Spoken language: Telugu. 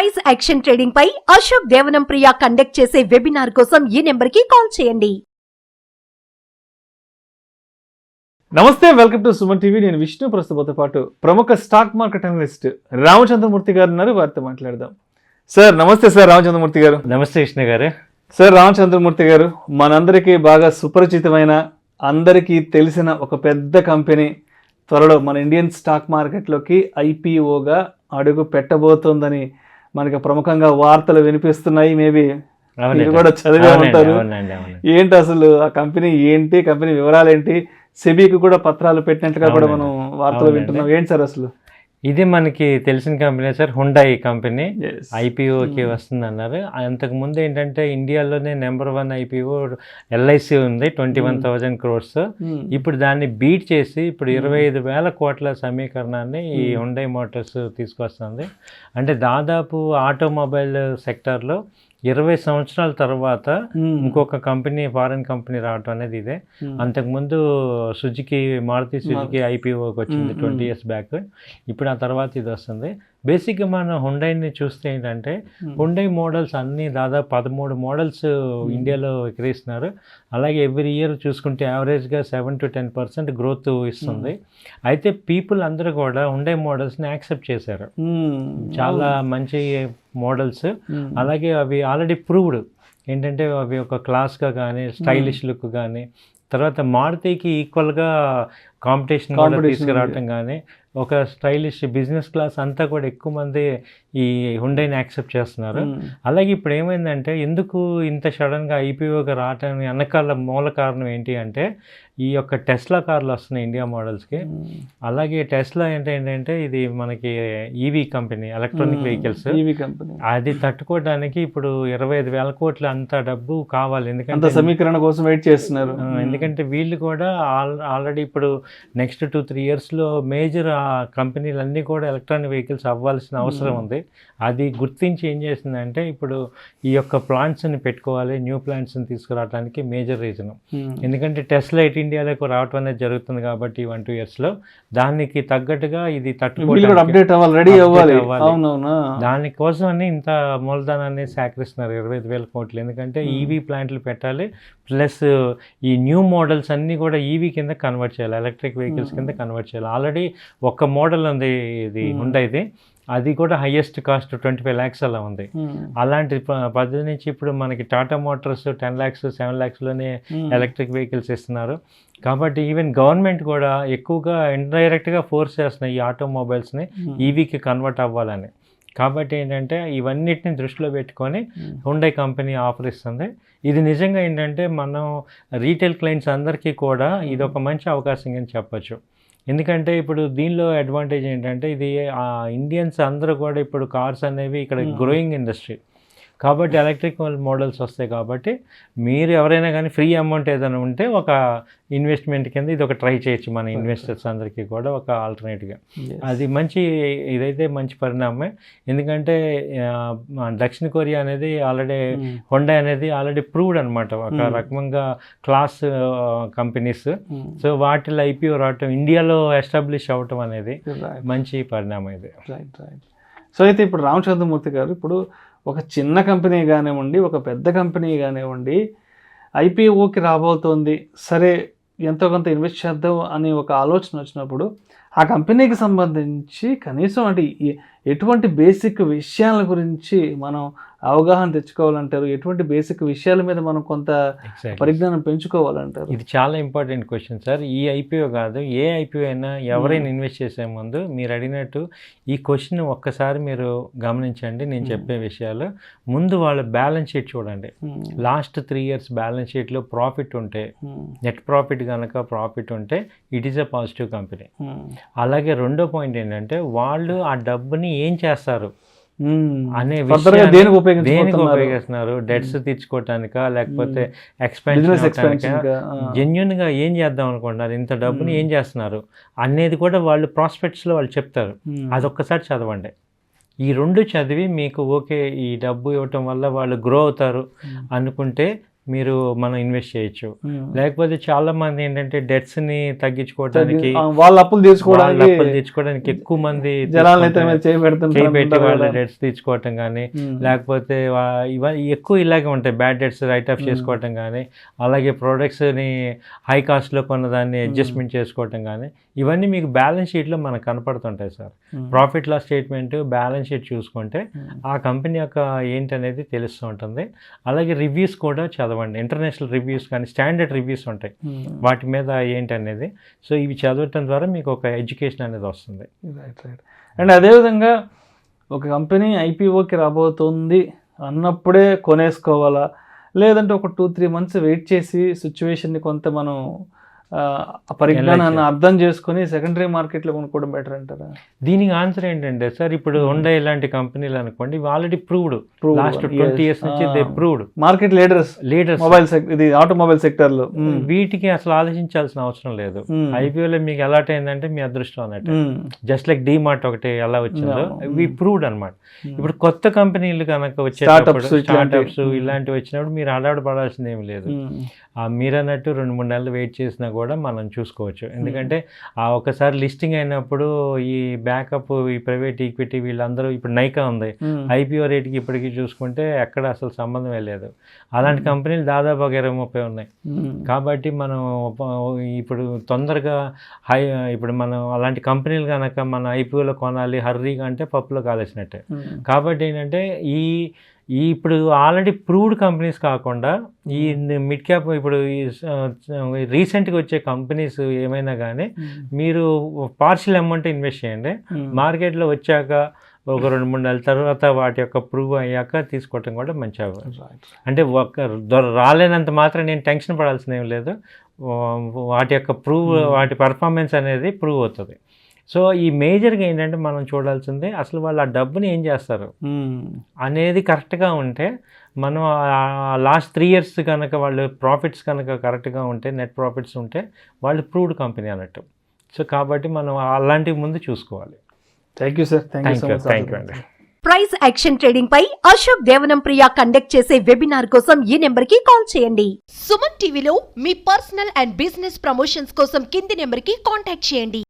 ప్రైస్ యాక్షన్ ట్రేడింగ్ పై అశోక్ దేవనం ప్రియ కండక్ట్ చేసే వెబినార్ కోసం ఈ నెంబర్ కి కాల్ చేయండి. నమస్తే, వెల్కమ్ టు సుమన్ టీవీ. నేను విష్ణు. ప్రస్తుతంతో పాటు ప్రముఖ స్టాక్ మార్కెట్ అనలిస్ట్ రామచంద్రమూర్తి గారు ఉన్నారు. వారితో మాట్లాడదాం. సార్ నమస్తే. సార్ రామచంద్రమూర్తి గారు. నమస్తే విష్ణు గారు. సార్ రామచంద్రమూర్తి గారు, మనందరికీ బాగా సుపరిచితమైన, అందరికీ తెలిసిన ఒక పెద్ద కంపెనీ త్వరలో మన ఇండియన్ స్టాక్ మార్కెట్లోకి ఐపీఓగా అడుగు పెట్టబోతోందని మనకి ప్రముఖంగా వార్తలు వినిపిస్తున్నాయి. మేబీ మీరు కూడా చదివే ఉంటారు. ఏంటి అసలు ఆ కంపెనీ ఏంటి, కంపెనీ వివరాలు ఏంటి, సెబీకి కూడా పత్రాలు పెట్టినట్టుగా కూడా మనం వార్తలు వింటున్నాం. ఏంటి సార్ అసలు? ఇది మనకి తెలిసిన కంపెనీ సార్, హుండాయ్ కంపెనీ ఐపీఓకి వస్తుంది అన్నారు. అంతకు ముందు ఏంటంటే ఇండియాలోనే నెంబర్ 1 ఐపీఓ ఎల్ఐసి ఉంది, 21,000 crores. ఇప్పుడు దాన్ని బీట్ చేసి ఇప్పుడు 25,000 కోట్ల సమీకరణాన్ని ఈ హుండాయ్ మోటార్స్ తీసుకొస్తుంది. అంటే దాదాపు ఆటోమొబైల్ సెక్టార్లో 20 సంవత్సరాల తర్వాత ఇంకొక కంపెనీ, ఫారెన్ కంపెనీ రావటం అనేది ఇదే. అంతకుముందు మారుతి సుజుకి ఐపీఓకి వచ్చింది 20 years బ్యాక్. ఇప్పుడు ఆ తర్వాత ఇది వస్తుంది. బేసిక్గా మనం హుండైని చూస్తే ఏంటంటే హుండై మోడల్స్ అన్నీ దాదాపు 13 మోడల్స్ ఇండియాలో విక్రయిస్తున్నారు. అలాగే ఎవ్రీ ఇయర్ చూసుకుంటే యావరేజ్గా 7 to 10% గ్రోత్ ఇస్తుంది. అయితే పీపుల్ అందరూ కూడా హుండై మోడల్స్ని యాక్సెప్ట్ చేశారు. చాలా మంచి మోడల్స్. అలాగే అవి ఆల్రెడీ ప్రూవ్డ్ ఏంటంటే అవి ఒక క్లాస్గా కానీ, స్టైలిష్ లుక్ కానీ, తర్వాత మారుతికి ఈక్వల్గా కాంపిటీషన్ కూడా తీసుకురావటం కానీ, ఒక స్టైలిష్ బిజినెస్ క్లాస్ అంతా కూడా ఎక్కువ మంది ఈ హుండైని యాక్సెప్ట్ చేస్తున్నారు. అలాగే ఇప్పుడు ఏమైందంటే ఎందుకు ఇంత సడన్గా ఐపీఓగా రావటానికి వెనకాల మూల కారణం ఏంటి అంటే ఈ యొక్క టెస్లా కార్లు వస్తున్నాయి ఇండియా మోడల్స్కి. అలాగే టెస్లా ఏంటంటే ఇది మనకి ఈవీ కంపెనీ, ఎలక్ట్రానిక్ వెహికల్స్. అది తట్టుకోవడానికి ఇప్పుడు 25,000 కోట్ల అంత డబ్బు కావాలి. ఎందుకంటే సమీకరణ కోసం వెయిట్ చేస్తున్నారు. ఎందుకంటే వీళ్ళు కూడా ఆల్రెడీ ఇప్పుడు నెక్స్ట్ 2-3 yearsలో మేజర్ కంపెనీలన్నీ కూడా ఎలక్ట్రానిక్ వెహికల్స్ అవ్వాల్సిన అవసరం ఉంది. అది గుర్తించి ఏం చేసిందంటే ఇప్పుడు ఈ యొక్క ప్లాంట్స్ని పెట్టుకోవాలి, న్యూ ప్లాంట్స్ని తీసుకురావడానికి మేజర్ రీజన్. ఎందుకంటే టెస్లా ఇటు ఇండియాలోకి రావటం అనేది జరుగుతుంది కాబట్టి 1-2 yearsలో దానికి తగ్గట్టుగా ఇది తట్టుకోవాలి, దానికోసం అని ఇంత మూలధనాన్ని సేకరిస్తున్నారు 25,000 కోట్లు. ఎందుకంటే ఈవీ ప్లాంట్లు పెట్టాలి, ప్లస్ ఈ న్యూ మోడల్స్ అన్నీ కూడా ఈవీ కింద కన్వర్ట్ చేయాలి, ఎలక్ట్రిక్ వెహికల్స్ కింద కన్వర్ట్ చేయాలి. ఆల్రెడీ ఒక మోడల్ ఉంది ఇది హుండైది, అది కూడా హైయెస్ట్ కాస్ట్ 25 lakhs అలా ఉంది. అలాంటి పద్ధతి నుంచి ఇప్పుడు మనకి టాటా మోటార్స్ 10 lakhs 7 lakhsలోనే ఎలక్ట్రిక్ వెహికల్స్ ఇస్తున్నారు. కాబట్టి ఈవెన్ గవర్నమెంట్ కూడా ఎక్కువగా ఇండైరెక్ట్గా ఫోర్స్ చేస్తున్నాయి ఈ ఆటోమొబైల్స్ని ఈవీకి కన్వర్ట్ అవ్వాలని. కాబట్టి ఏంటంటే ఇవన్నిటిని దృష్టిలో పెట్టుకొని హుండై కంపెనీ ఆఫర్ ఇస్తుంది. ఇది నిజంగా ఏంటంటే మనం రీటైల్ క్లయింట్స్ అందరికీ కూడా ఇది ఒక మంచి అవకాశం అని చెప్పచ్చు. ఎందుకంటే ఇప్పుడు దీనిలో అడ్వాంటేజ్ ఏంటంటే ఇది ఇండియన్స్ అందరూ కూడా ఇప్పుడు కార్స్ అనేవి ఇక్కడ గ్రోయింగ్ ఇండస్ట్రీ కాబట్టి ఎలక్ట్రిక్ మోడల్స్ వస్తాయి. కాబట్టి మీరు ఎవరైనా కానీ ఫ్రీ అమౌంట్ ఏదైనా ఉంటే ఒక ఇన్వెస్ట్మెంట్ కింద ఇది ఒక ట్రై చేయొచ్చు మన ఇన్వెస్టర్స్ అందరికీ కూడా ఒక ఆల్టర్నేట్గా. అది ఇదైతే మంచి పరిణామమే. ఎందుకంటే దక్షిణ కొరియా అనేది ఆల్రెడీ హుండై అనేది ఆల్రెడీ ప్రూవ్డ్ అనమాట, ఒక రకంగా క్లాస్ కంపెనీస్. సో వాటిలో ఐపీఓ రావటం, ఇండియాలో ఎస్టాబ్లిష్ అవ్వటం అనేది మంచి పరిణామం ఇది. సో అయితే ఇప్పుడు రామచంద్రమూర్తి గారు, ఇప్పుడు ఒక చిన్న కంపెనీ కానివ్వండి, ఒక పెద్ద కంపెనీ కానివ్వండి, ఐపీఓకి రాబోతోంది, సరే ఎంతో కొంత ఇన్వెస్ట్ చేద్దాం అని ఒక ఆలోచన వచ్చినప్పుడు ఆ కంపెనీకి సంబంధించి కనీసం అంటే ఎటువంటి బేసిక్ విషయాల గురించి మనం అవగాహన తెచ్చుకోవాలంటారు? ఎటువంటి బేసిక్ విషయాల మీద మనం కొంత పరిజ్ఞానం పెంచుకోవాలంటారు? ఇది చాలా ఇంపార్టెంట్ క్వశ్చన్ సార్. ఈ ఐపీఓ కాదు, ఏ ఐపీఓ అయినా ఎవరైనా ఇన్వెస్ట్ చేసే ముందు మీరు అడిగినట్టు ఈ క్వశ్చన్ ఒక్కసారి మీరు గమనించండి. నేను చెప్పే విషయాలు ముందు వాళ్ళ బ్యాలెన్స్ షీట్ చూడండి. లాస్ట్ 3 years బ్యాలెన్స్ షీట్లో ప్రాఫిట్ ఉంటే, నెట్ ప్రాఫిట్ కనుక ప్రాఫిట్ ఉంటే it is a positive company. అలాగే రెండో పాయింట్ ఏంటంటే వాళ్ళు ఆ డబ్బుని ఏం చేస్తారు అనే విషయాన్ని దేనికి ఉపయోగిస్తున్నారు, డెట్స్ తీర్చుకోవటానికా లేకపోతే ఎక్స్పాన్షన్ జెన్యున్గా ఏం చేద్దాం అనుకుంటున్నారు, ఇంత డబ్బుని ఏం చేస్తున్నారు అనేది కూడా వాళ్ళు ప్రాస్పెక్ట్స్లో వాళ్ళు చెప్తారు. అదొక్కసారి చదవండి. ఈ 2 చదివి మీకు ఓకే ఈ డబ్బు ఇవ్వటం వల్ల వాళ్ళు గ్రో అవుతారు అనుకుంటే మీరు మనం ఇన్వెస్ట్ చేయొచ్చు. లేకపోతే చాలా మంది ఏంటంటే డెట్స్ ని తగ్గించుకోవడానికి, వాళ్ళ అప్పులు తీర్చుకోవడానికి ఎక్కువ మంది చేపెట్టి వాళ్ళ డెట్స్ తీర్చుకోవటం కానీ, లేకపోతే ఇవన్నీ ఎక్కువ ఇలాగే ఉంటాయి, బ్యాడ్ డెట్స్ రైట్ ఆఫ్ చేసుకోవటం కానీ, అలాగే ప్రొడక్ట్స్ ని హై కాస్ట్ లో కొన్నదాన్ని అడ్జస్ట్మెంట్ చేసుకోవటం కానీ, ఇవన్నీ మీకు బ్యాలెన్స్ షీట్ లో మనకు కనపడుతుంటాయి sir. Profit loss statement, balance sheet చూసుకుంటే ఆ కంపెనీ యొక్క ఏంటనేది తెలుస్తూ ఉంటుంది. అలాగే రివ్యూస్ కూడా చదవండి, ఇంటర్నేషనల్ రివ్యూస్ కానీ స్టాండర్డ్ రివ్యూస్ ఉంటాయి, వాటి మీద ఏంటనేది. సో ఇవి చదవటం ద్వారా మీకు ఒక ఎడ్యుకేషన్ అనేది వస్తుంది. అండ్ అదేవిధంగా ఒక కంపెనీ ఐపీఓకి రాబోతుంది అన్నప్పుడే కొనేసుకోవాలా, లేదంటే ఒక 2-3 months వెయిట్ చేసి సిచ్యువేషన్ని కొంత మనం పరిజ్ఞానాన్ని అర్థం చేసుకుని సెకండరీ మార్కెట్లో కొనుక్కోవడం బెటర్ అంటారా? దీనికి ఆన్సర్ ఏంటంటే సార్, ఇప్పుడు హుండై ఇలాంటి కంపెనీలు అనుకోండి, ఆల్రెడీ ప్రూవ్డ్, లాస్ట్ 20 years నుంచి they proved market leaders mobile ఇది ఆటోమొబైల్ సెక్టర్ లో. వీటికి అసలు ఆలోచించాల్సిన అవసరం లేదు. ఐపీఓలో మీకు అలాట్ అయిందంటే మీ అదృష్టం అన్నట్టు. జస్ట్ లైక్ డీమార్ట్ ఒకటి ఎలా వచ్చిందో ఇవి ప్రూవ్డ్ అనమాట. ఇప్పుడు కొత్త కంపెనీలు కనుక వచ్చేటప్పుడు, స్టార్ట్అప్స్ ఇలాంటివి వచ్చినప్పుడు మీరు హడావిడి ఏమి లేదు. మీరు అన్నట్టు 2-3 నెలలు వెయిట్ చేసినా కూడా మనం చూసుకోవచ్చు. ఎందుకంటే ఒకసారి లిస్టింగ్ అయినప్పుడు ఈ బ్యాకప్, ఈ ప్రైవేట్ ఈక్విటీ వీళ్ళందరూ, ఇప్పుడు నైకా ఉంది, ఐపీఓ రేట్కి ఇప్పటికీ చూసుకుంటే ఎక్కడ అసలు సంబంధమే లేదు. అలాంటి కంపెనీలు దాదాపు 20-30 ఉన్నాయి. కాబట్టి మనం ఇప్పుడు తొందరగా ఇప్పుడు మనం అలాంటి కంపెనీలు కనుక మన ఐపీఓలో కొనాలి హర్రీగా అంటే పప్పులో కాలేసినట్టే. కాబట్టి ఏంటంటే ఇప్పుడు ఆల్రెడీ ప్రూవ్డ్ కంపెనీస్ కాకుండా ఈ మిడ్ క్యాప్, ఇప్పుడు ఈ రీసెంట్గా వచ్చే కంపెనీస్ ఏమైనా కానీ మీరు పార్షియల్ అమౌంట్ ఇన్వెస్ట్ చేయండి. మార్కెట్లో వచ్చాక ఒక 2-3 నెలల తర్వాత వాటి యొక్క ప్రూవ్ అయ్యాక తీసుకోవటం కూడా మంచి అంటే రాలేనంత మాత్రం నేను టెన్షన్ పడాల్సిన ఏం లేదు. వాటి యొక్క వాటి పర్ఫార్మెన్స్ అనేది ప్రూవ్ అవుతుంది. సో ఈ మేజర్గా ఏంటంటే మనం చూడాల్సిందే అసలు వాళ్ళు ఆ డబ్బుని ఏం చేస్తారు అనేది కరెక్ట్గా ఉంటే, మనం లాస్ట్ 3 years కనుక వాళ్ళు ప్రాఫిట్స్ కనుక కరెక్ట్గా ఉంటే, నెట్ ప్రాఫిట్స్ ఉంటే వాళ్ళు ప్రూవ్డ్ కంపెనీ అన్నట్టు. సో కాబట్టి మనం అలాంటివి ముందు చూసుకోవాలి. Thank you sir. Thank you అండి. ప్రైస్ యాక్షన్ ట్రేడింగ్ పై అశోక్ దేవనం ప్రియ కండక్ట్ చేసే వెబినార్ కోసం ఈ నెంబర్ కి కాల్ చేయండి. సుమన్ టీవీలో మీ పర్సనల్ అండ్ బిజినెస్ ప్రమోషన్స్ కోసం కింది నెంబర్ కి కాంటాక్ట్ చేయండి.